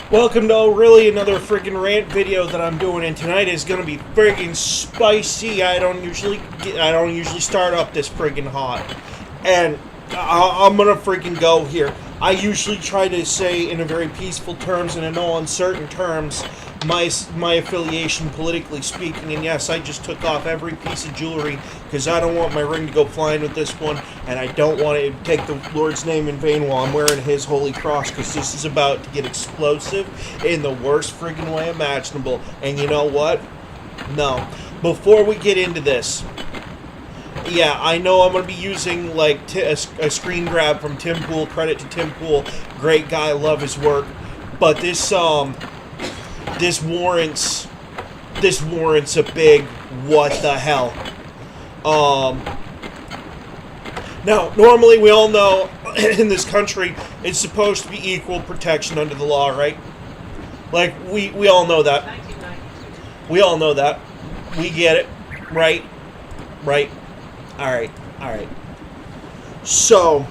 Welcome to really another friggin' rant video that I'm doing, and tonight is gonna be friggin' spicy. I don't usually start up this friggin' hot, and I'm gonna friggin' go here. I usually try to say in a very peaceful terms and in no uncertain terms my affiliation politically speaking, and yes, I just took off every piece of jewelry because I don't want my ring to go flying with this one, and I don't want to take the Lord's name in vain while I'm wearing his holy cross, because this is about to get explosive in the worst friggin' way imaginable. And you know what? No. Before we get into this, yeah, I know I'm going to be using like a screen grab from Tim Pool. Credit to Tim Pool. Great guy, love his work. But this warrants a big what the hell. Now, normally we all know in this country it's supposed to be equal protection under the law, right? Like, we all know that. 1992. We all know that. We get it. Right? Right. Alright. Alright. So,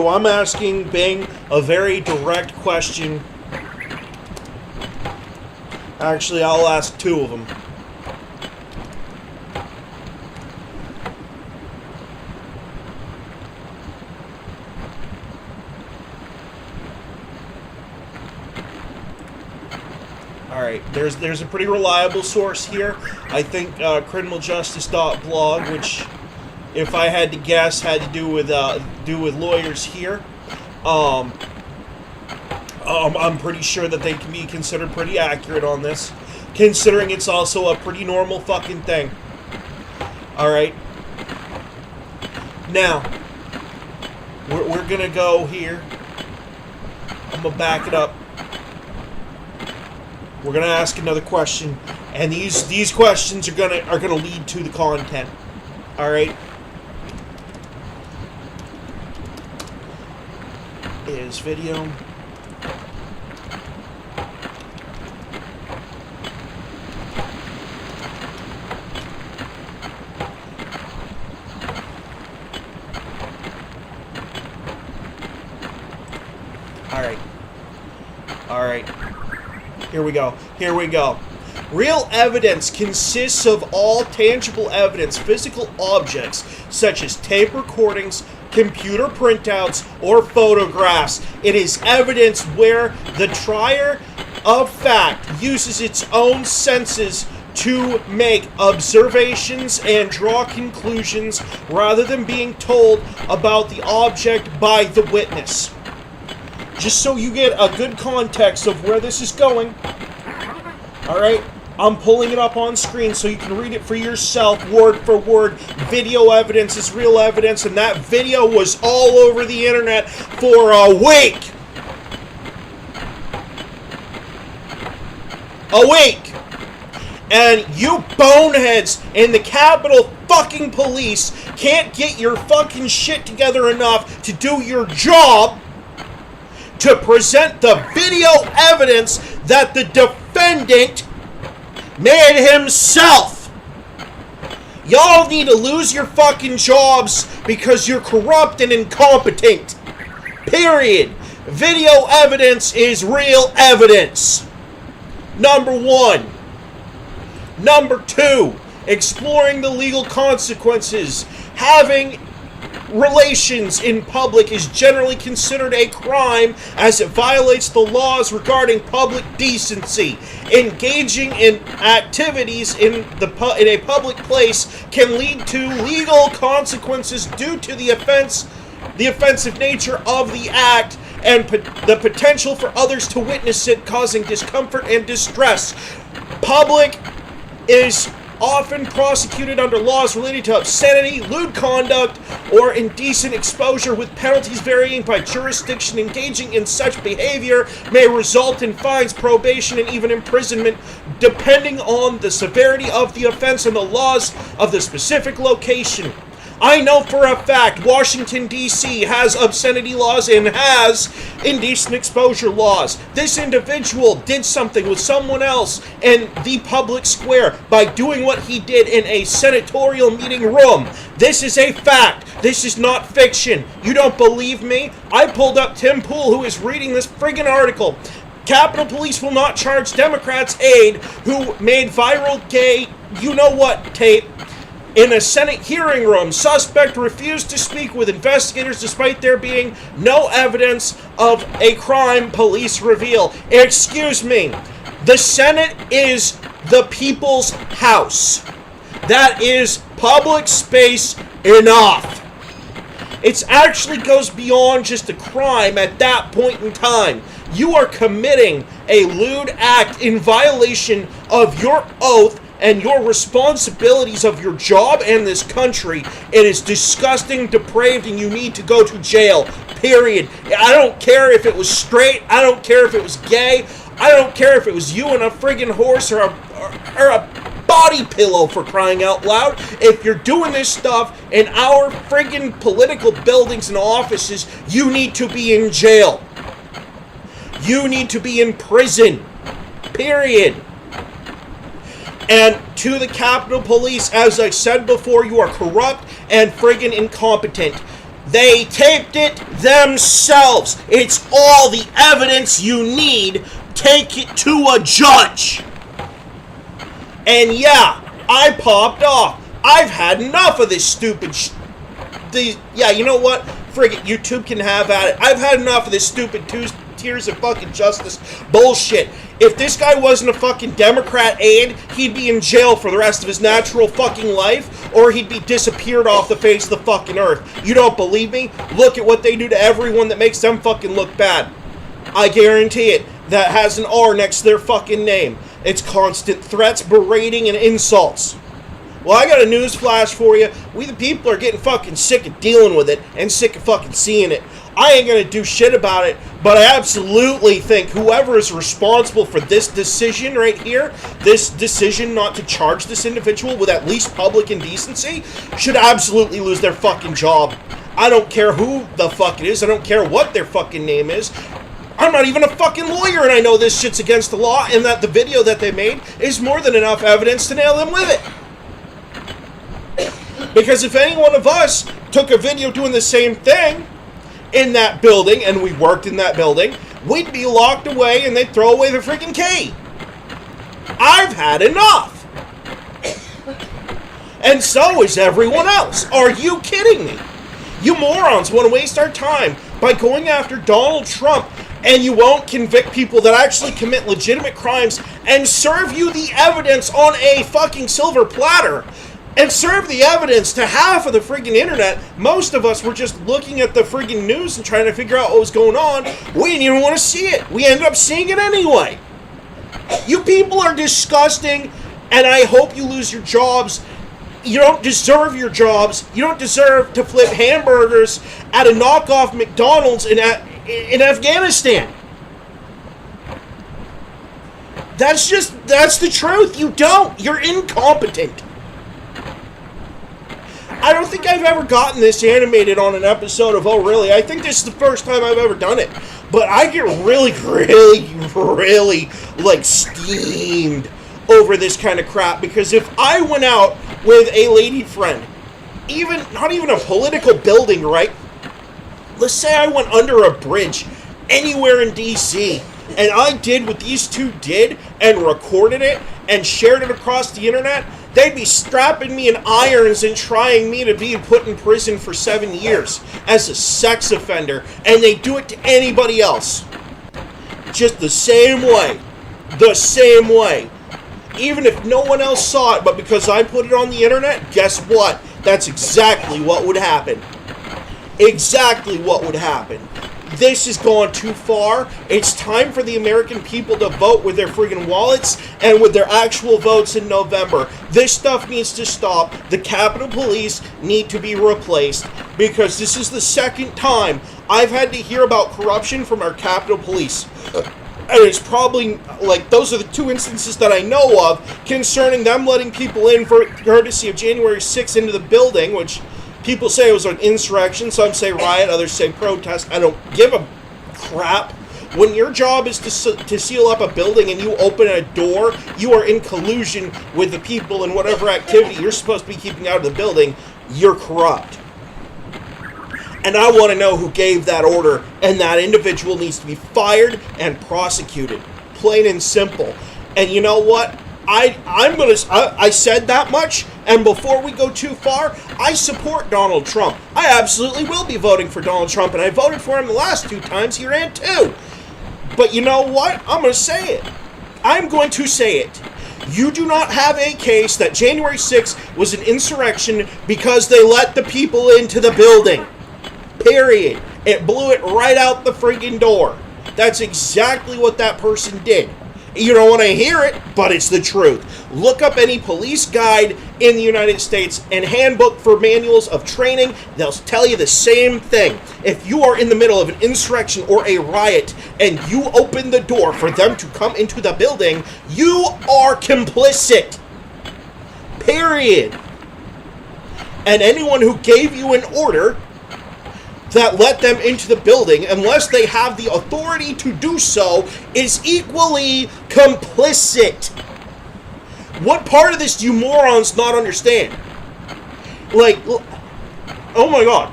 I'm asking Bing a very direct question. Actually, I'll ask two of them. Alright, there's a pretty reliable source here. I think criminaljustice.blog, which, if I had to guess, had to do with lawyers here. I'm pretty sure that they can be considered pretty accurate on this, considering it's also a pretty normal fucking thing. Alright. Now, we're gonna go here. I'm gonna back it up. We're gonna ask another question, and these questions are gonna lead to the content. Alright. Is video. Alright. Here we go. Real evidence consists of all tangible evidence, physical objects, such as tape recordings, computer printouts, or photographs. It is evidence where the trier of fact uses its own senses to make observations and draw conclusions rather than being told about the object by the witness. Just so you get a good context of where this is going. Alright, I'm pulling it up on screen so you can read it for yourself, word for word. Video evidence is real evidence, and that video was all over the internet for a week! A week! And you boneheads in the Capitol fucking Police can't get your fucking shit together enough to do your job to present the video evidence that the defendant made himself. Y'all need to lose your fucking jobs because you're corrupt and incompetent. Period. Video evidence is real evidence. Number one. Number two, exploring the legal consequences. Having relations in public is generally considered a crime as it violates the laws regarding public decency. Engaging in activities in a public place can lead to legal consequences due to the offensive nature of the act and the potential for others to witness it, causing discomfort and distress. Public is often prosecuted under laws related to obscenity, lewd conduct, or indecent exposure, with penalties varying by jurisdiction. Engaging in such behavior may result in fines, probation, and even imprisonment, depending on the severity of the offense and the laws of the specific location. I know for a fact Washington, D.C. has obscenity laws and has indecent exposure laws. This individual did something with someone else in the public square by doing what he did in a senatorial meeting room. This is a fact. This is not fiction. You don't believe me? I pulled up Tim Pool, who is reading this friggin' article. Capitol Police will not charge Democrats' aide who made viral gay you-know-what tape in a Senate hearing room. Suspect refused to speak with investigators despite there being no evidence of a crime, police reveal. Excuse me. The Senate is the people's house. That is public space enough. It actually goes beyond just a crime at that point in time. You are committing a lewd act in violation of your oath and your responsibilities of your job and this country. It is disgusting, depraved, and you need to go to jail. Period. I don't care if it was straight. I don't care if it was gay. I don't care if it was you and a friggin' horse or a body pillow, for crying out loud. If you're doing this stuff in our friggin' political buildings and offices, you need to be in jail. You need to be in prison. Period. And to the Capitol Police, as I said before, you are corrupt and friggin' incompetent. They taped it themselves. It's all the evidence you need. Take it to a judge. And yeah, I popped off. I've had enough of this stupid yeah, you know what? Friggin' YouTube can have at it. I've had enough of this stupid tiers of fucking justice bullshit. If this guy wasn't a fucking Democrat aide, he'd be in jail for the rest of his natural fucking life, or he'd be disappeared off the face of the fucking earth. You don't believe me? Look at what they do to everyone that makes them fucking look bad. I guarantee it. That has an R next to their fucking name. It's constant threats, berating, and insults. Well, I got a news flash for you. We the people are getting fucking sick of dealing with it and sick of fucking seeing it. I ain't gonna do shit about it, but I absolutely think whoever is responsible for this decision right here, this decision not to charge this individual with at least public indecency, should absolutely lose their fucking job. I don't care who the fuck it is. I don't care what their fucking name is. I'm not even a fucking lawyer, and I know this shit's against the law, and that the video that they made is more than enough evidence to nail them with it. Because if any one of us took a video doing the same thing in that building, and we worked in that building, we'd be locked away, and they'd throw away the freaking key. I've had enough. And so is everyone else. Are you kidding me? You morons want to waste our time by going after Donald Trump, and you won't convict people that actually commit legitimate crimes and serve you the evidence on a fucking silver platter and serve the evidence to half of the friggin' internet. Most of us were just looking at the friggin' news and trying to figure out what was going on. We didn't even want to see it. We ended up seeing it anyway. You people are disgusting, and I hope you lose your jobs. You don't deserve your jobs. You don't deserve to flip hamburgers at a knockoff McDonald's in Afghanistan. That's the truth. You don't. You're incompetent. I don't think I've ever gotten this animated on an episode of Oh Really. I think this is the first time I've ever done it. But I get really, like, steamed over this kind of crap, because if I went out with a lady friend, not even a political building, right? Let's say I went under a bridge anywhere in DC, and I did what these two did and recorded it and shared it across the internet, they'd be strapping me in irons and trying me to be put in prison for 7 years as a sex offender, and they do it to anybody else. Just the same way. The same way. Even if no one else saw it, but because I put it on the internet, guess what? That's exactly what would happen. Exactly what would happen. This has gone too far. It's time for the American people to vote with their friggin' wallets and with their actual votes in November. This stuff needs to stop. The Capitol Police need to be replaced, because this is the second time I've had to hear about corruption from our Capitol Police. And it's probably, like, those are the two instances that I know of concerning them letting people in for courtesy of January 6th into the building, which People say it was an insurrection. Some say riot. Others say protest. I don't give a crap. When your job is to seal up a building and you open a door, you are in collusion with the people and whatever activity you're supposed to be keeping out of the building. You're corrupt. And I want to know who gave that order, and that individual needs to be fired and prosecuted. Plain and simple. And you know what? I said that much, and before we go too far, I support Donald Trump. I absolutely will be voting for Donald Trump, and I voted for him the last 2 times he ran too. But you know what? I'm going to say it. I'm going to say it. You do not have a case that January 6th was an insurrection because they let the people into the building. Period. It blew it right out the friggin' door. That's exactly what that person did. You don't want to hear it, but it's the truth. Look up any police guide in the United States and handbook for manuals of training. They'll tell you the same thing. If you are in the middle of an insurrection or a riot and you open the door for them to come into the building, you are complicit. Period. And anyone who gave you an order that let them into the building, unless they have the authority to do so, is equally complicit. What part of this do you morons not understand? Like, oh my god.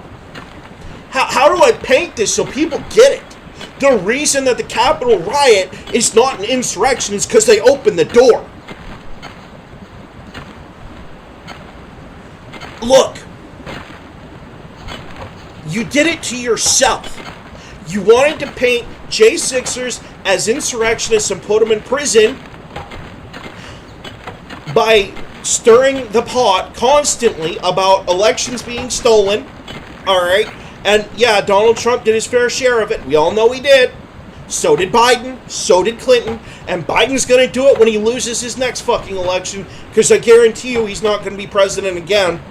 How do I paint this so people get it? The reason that the Capitol riot is not an insurrection is because they opened the door. Look. You did it to yourself. You wanted to paint J6ers as insurrectionists and put them in prison by stirring the pot constantly about elections being stolen. Alright? And yeah, Donald Trump did his fair share of it. We all know he did. So did Biden. So did Clinton. And Biden's going to do it when he loses his next fucking election, because I guarantee you he's not going to be president again.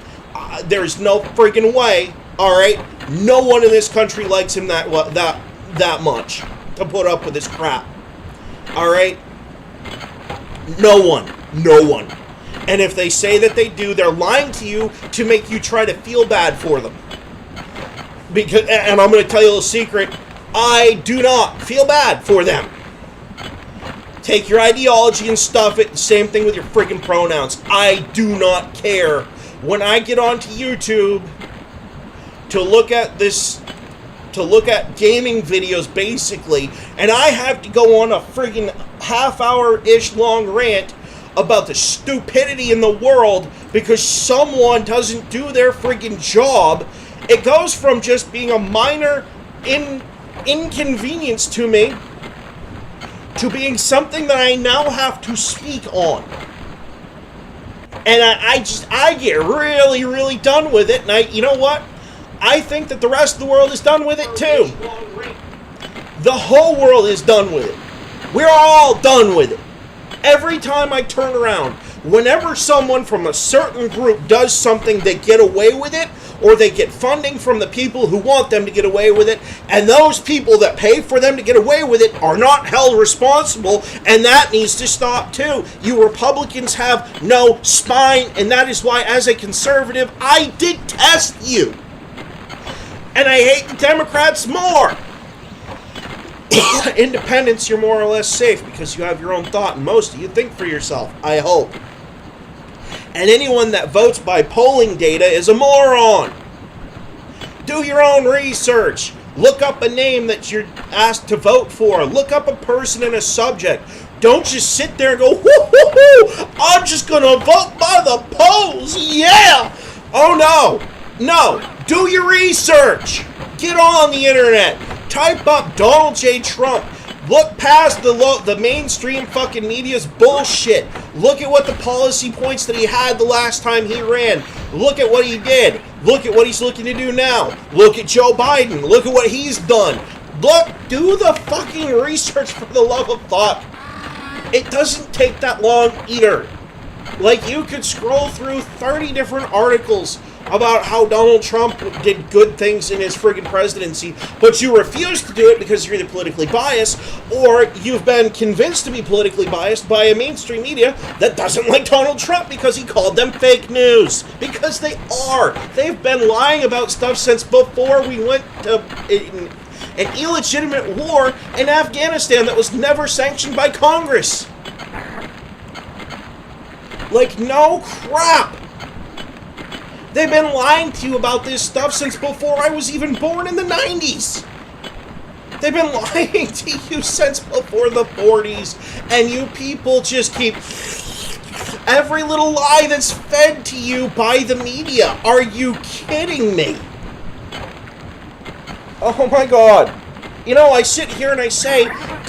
There's no freaking way. Alright? No one in this country likes him that much to put up with this crap. Alright? No one. No one. And if they say that they do, they're lying to you to make you try to feel bad for them. Because, and I'm going to tell you a little secret, I do not feel bad for them. Take your ideology and stuff it. Same thing with your freaking pronouns. I do not care. When I get onto YouTube to look at gaming videos, basically, and I have to go on a friggin' half-hour-ish long rant about the stupidity in the world because someone doesn't do their friggin' job, it goes from just being a minor inconvenience to me to being something that I now have to speak on. And I get really, really done with it, and you know what? I think that the rest of the world is done with it too. The whole world is done with it. We're all done with it. Every time I turn around, whenever someone from a certain group does something, they get away with it, or they get funding from the people who want them to get away with it, and those people that pay for them to get away with it are not held responsible, and that needs to stop too. You Republicans have no spine, and that is why, as a conservative, I detest you. And I hate the Democrats more. Independents, you're more or less safe because you have your own thought, and most of you think for yourself, I hope. And anyone that votes by polling data is a moron. Do your own research. Look up a name that you're asked to vote for. Look up a person and a subject. Don't just sit there and go, whoo, I'm just going to vote by the polls. Yeah. Oh, no. No. Do your research. Get on the internet. Type up Donald J. Trump. Look past the mainstream fucking media's bullshit. Look at what the policy points that he had the last time he ran. Look at what he did. Look at what he's looking to do now. Look at Joe Biden. Look at what he's done. Look, do the fucking research for the love of fuck. It doesn't take that long either. Like, you could scroll through 30 different articles about how Donald Trump did good things in his friggin' presidency, but you refuse to do it because you're either politically biased or you've been convinced to be politically biased by a mainstream media that doesn't like Donald Trump because he called them fake news. Because they are. They've been lying about stuff since before we went to an illegitimate war in Afghanistan that was never sanctioned by Congress. Like, no crap. They've been lying to you about this stuff since before I was even born in the 90s. They've been lying to you since before the 40s, and you people just keep every little lie that's fed to you by the media. Are you kidding me? Oh my God. You know, I sit here and I say,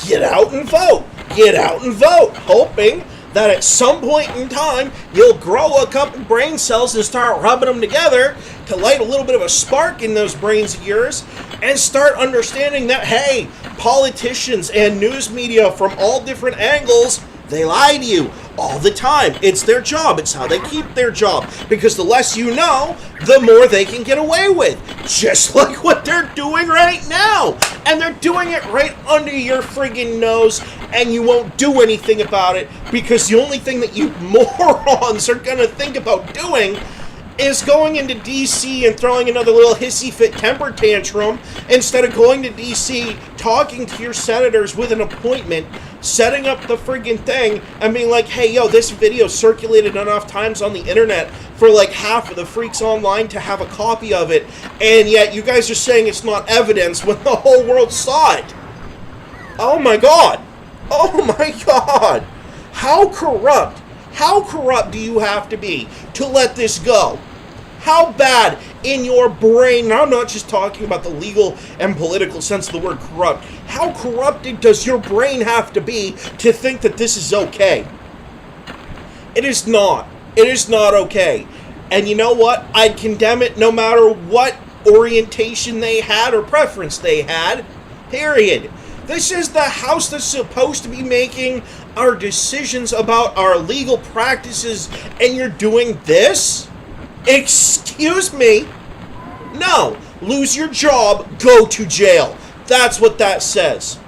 get out and vote. Get out and vote, hoping that at some point in time, you'll grow a couple brain cells and start rubbing them together to light a little bit of a spark in those brains of yours and start understanding that, hey, politicians and news media from all different angles, they lie to you all the time. It's their job. It's how they keep their job. Because the less you know, the more they can get away with. Just like what they're doing right now. And they're doing it right under your friggin' nose, and you won't do anything about it because the only thing that you morons are gonna think about doing is going into D.C. and throwing another little hissy fit temper tantrum instead of going to D.C., talking to your senators with an appointment, setting up the friggin' thing, and being like, hey, yo, this video circulated enough times on the internet for like half of the freaks online to have a copy of it, and yet you guys are saying it's not evidence when the whole world saw it. Oh my God. Oh my God. How corrupt do you have to be to let this go? How bad in your brain, and I'm not just talking about the legal and political sense of the word corrupt, how corrupted does your brain have to be to think that this is okay? It is not. It is not okay. And you know what? I'd condemn it no matter what orientation they had or preference they had. Period. This is the house that's supposed to be making our decisions about our legal practices, and you're doing this? Excuse me? No. Lose your job, go to jail. That's what that says.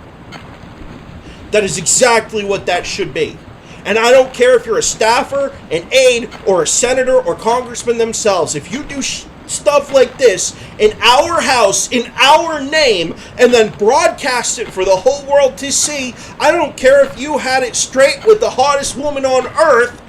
That is exactly what that should be. And I don't care if you're a staffer, an aide, or a senator or congressman themselves. If you do stuff like this in our house, in our name, and then broadcast it for the whole world to see, I don't care if you had it straight with the hottest woman on earth,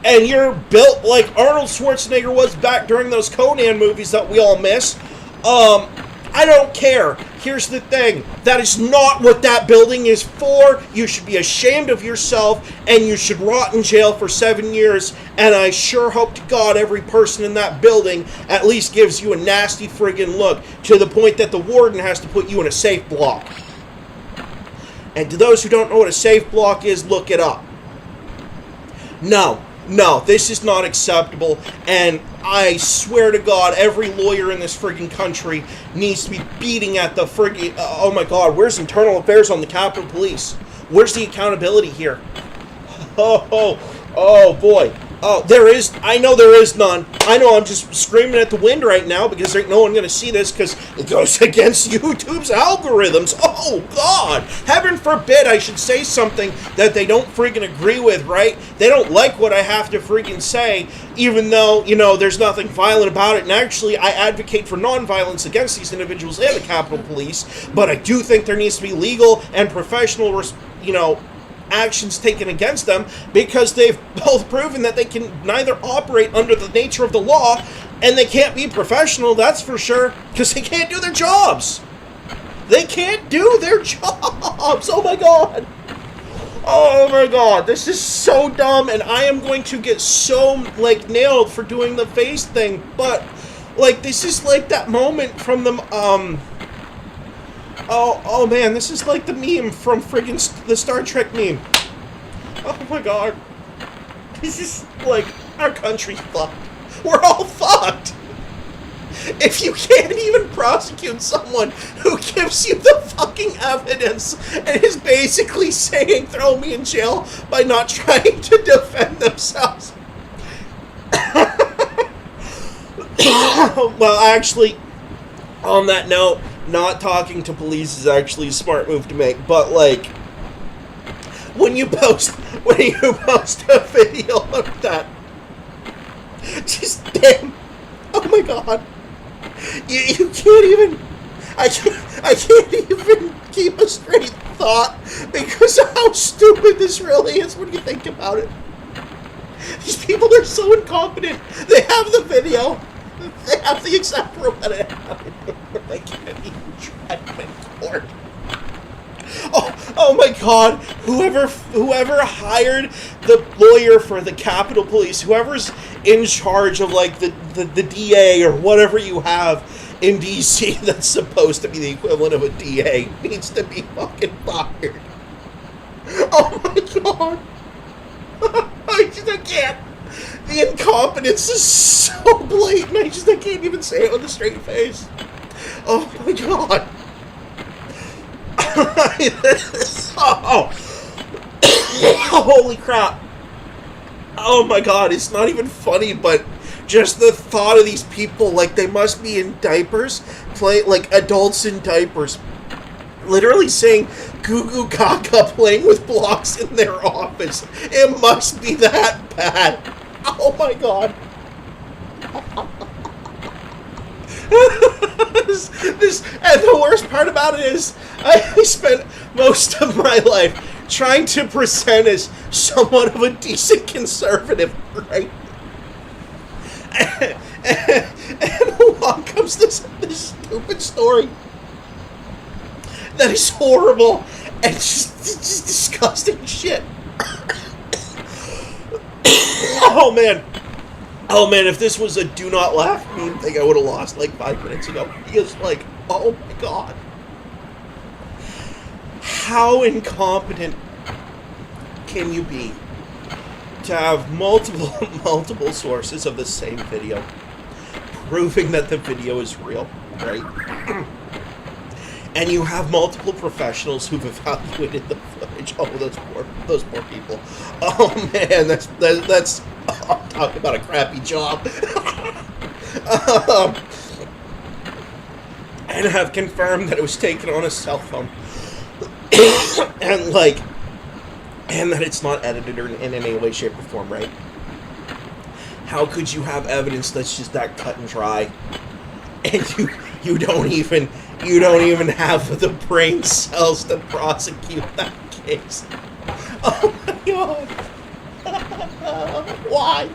and you're built like Arnold Schwarzenegger was back during those Conan movies that we all miss. I don't care. Here's the thing. That is not what that building is for. You should be ashamed of yourself, and you should rot in jail for 7 years, and I sure hope to God every person in that building at least gives you a nasty friggin' look, to the point that the warden has to put you in a safe block. And to those who don't know what a safe block is, look it up. No, this is not acceptable, and I swear to God, every lawyer in this friggin' country needs to be beating at the friggin', oh my God, where's internal affairs on the Capitol Police? Where's the accountability here? Oh boy. Oh, I know there is none. I know I'm just screaming at the wind right now because there ain't no one going to see this because it goes against YouTube's algorithms. Oh, God. Heaven forbid I should say something that they don't friggin' agree with, right? They don't like what I have to friggin' say, even though, there's nothing violent about it. And actually, I advocate for nonviolence against these individuals and the Capitol Police, but I do think there needs to be legal and professional, actions taken against them, because they've both proven that they can neither operate under the nature of the law, and they can't be professional, that's for sure, because they can't do their jobs. They can't do their jobs. Oh my God. Oh my God. This is so dumb, and I am going to get so, nailed for doing the face thing, but, this is like that moment from the, Oh man, this is like the meme from friggin' the Star Trek meme. Oh my God. This is our country's fucked. We're all fucked. If you can't even prosecute someone who gives you the fucking evidence and is basically saying throw me in jail by not trying to defend themselves. Well, actually, on that note, not talking to police is actually a smart move to make. But like, when you post a video of that, just damn, oh my god, you can't even. I can't even keep a straight thought because of how stupid this really is when you think about it. These people are so incompetent. They have the video. They have the exact room that it happened. They can't even try to make court. Oh my god. Whoever hired the lawyer for the Capitol Police, whoever's in charge of like the DA or whatever you have in DC that's supposed to be the equivalent of a DA needs to be fucking fired. Oh my god. I can't. The incompetence is so blatant. I can't even say it with a straight face. Oh my god. Oh. Holy crap. Oh my god, it's not even funny, but just the thought of these people, like they must be in diapers, like adults in diapers, literally saying goo goo gaga playing with blocks in their office. It must be that bad. Oh my god. this and the worst part about it is I spent most of my life trying to present as somewhat of a decent conservative, right? And along comes this stupid story that is horrible and just disgusting shit. Oh man, if this was a do not laugh meme thing, I would have lost like 5 minutes ago. Because like, oh my god. How incompetent can you be to have multiple sources of the same video proving that the video is real, right? And you have multiple professionals who've evaluated the footage. Oh, those poor people. Oh man, that's talk about a crappy job. And have confirmed that it was taken on a cell phone, and that it's not edited or in any way, shape, or form, right? How could you have evidence that's just that cut and dry, and you don't even have the brain cells to prosecute that case? Oh my god! Why?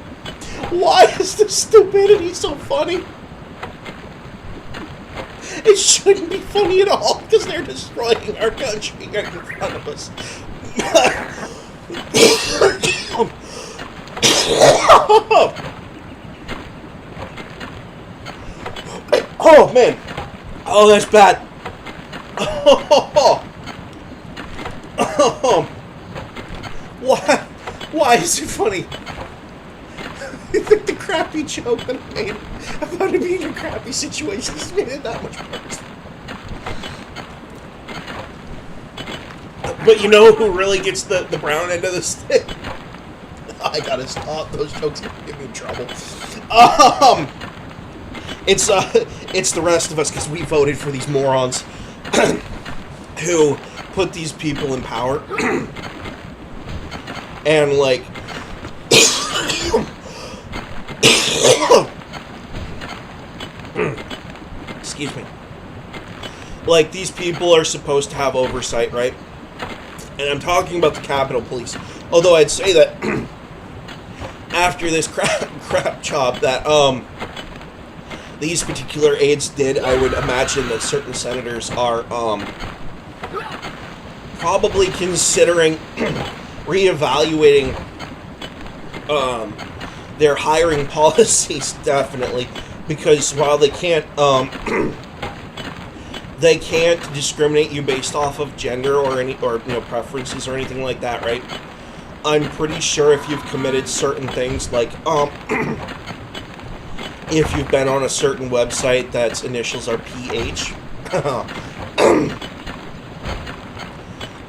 Why is the stupidity so funny? It shouldn't be funny at all because they're destroying our country right in front of us. Oh man! Oh, that's bad. Why is it funny? The crappy joke that I made about it being a crappy situation just made it that much worse. But you know who really gets the brown end of the stick? I gotta stop. Those jokes get me in trouble. It's the rest of us because we voted for these morons who put these people in power. And like excuse me. Like, these people are supposed to have oversight, right? And I'm talking about the Capitol Police. Although I'd say that after this crap job that these particular aides did, I would imagine that certain senators are probably considering reevaluating their hiring policies, definitely, because while they can't discriminate you based off of gender or preferences or anything like that, right? I'm pretty sure if you've committed certain things, like if you've been on a certain website that's initials are PH,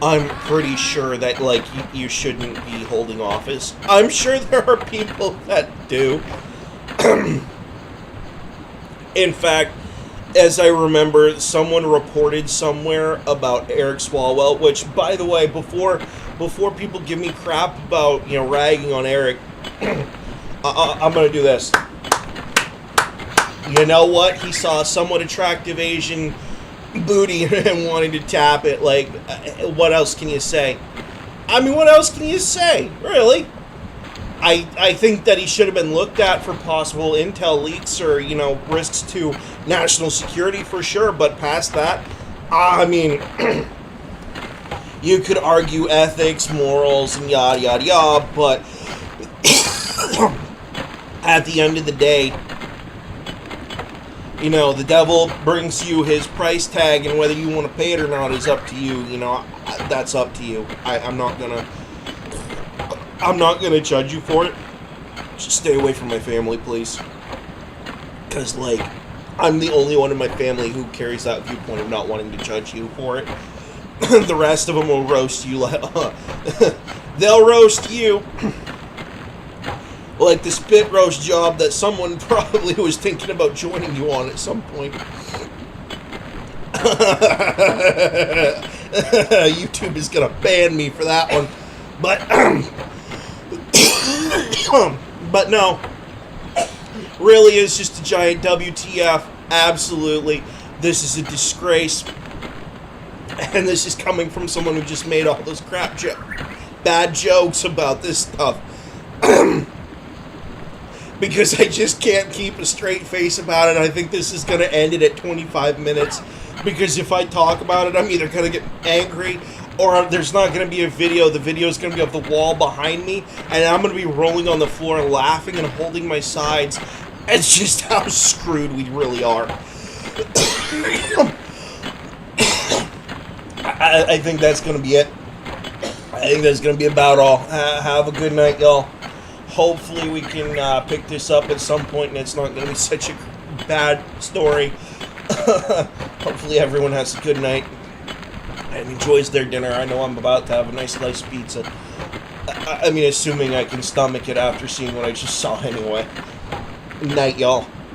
I'm pretty sure that, like, you shouldn't be holding office. I'm sure there are people that do. In fact, as I remember, someone reported somewhere about Eric Swalwell, which, by the way, before people give me crap about, ragging on Eric, I'm going to do this. You know what? He saw a somewhat attractive Asian booty and wanted to tap it. Like, what else can you say? I mean, what else can you say? Really? I think that he should have been looked at for possible intel leaks or, risks to national security for sure. But past that, I mean, you could argue ethics, morals, and yada, yada, yada. But at the end of the day, the devil brings you his price tag, and whether you want to pay it or not is up to you. That's up to you. I'm not gonna judge you for it. Just stay away from my family, please. Because, I'm the only one in my family who carries that viewpoint of not wanting to judge you for it. The rest of them will roast you. They'll roast you. Like the spit roast job that someone probably was thinking about joining you on at some point. YouTube is gonna ban me for that one. But no, really is just a giant WTF. Absolutely, this is a disgrace, and this is coming from someone who just made all those bad jokes about this stuff. Because I just can't keep a straight face about it. I think this is going to end it at 25 minutes. Because if I talk about it, I'm either going to get angry or there's not going to be a video. The video is going to be of the wall behind me. And I'm going to be rolling on the floor laughing and holding my sides. It's just how screwed we really are. I think that's going to be it. I think that's going to be about all. Have a good night, y'all. Hopefully we can pick this up at some point and it's not going to be such a bad story. Hopefully everyone has a good night and enjoys their dinner. I know I'm about to have a nice slice of pizza. I mean, assuming I can stomach it after seeing what I just saw anyway. Night, y'all.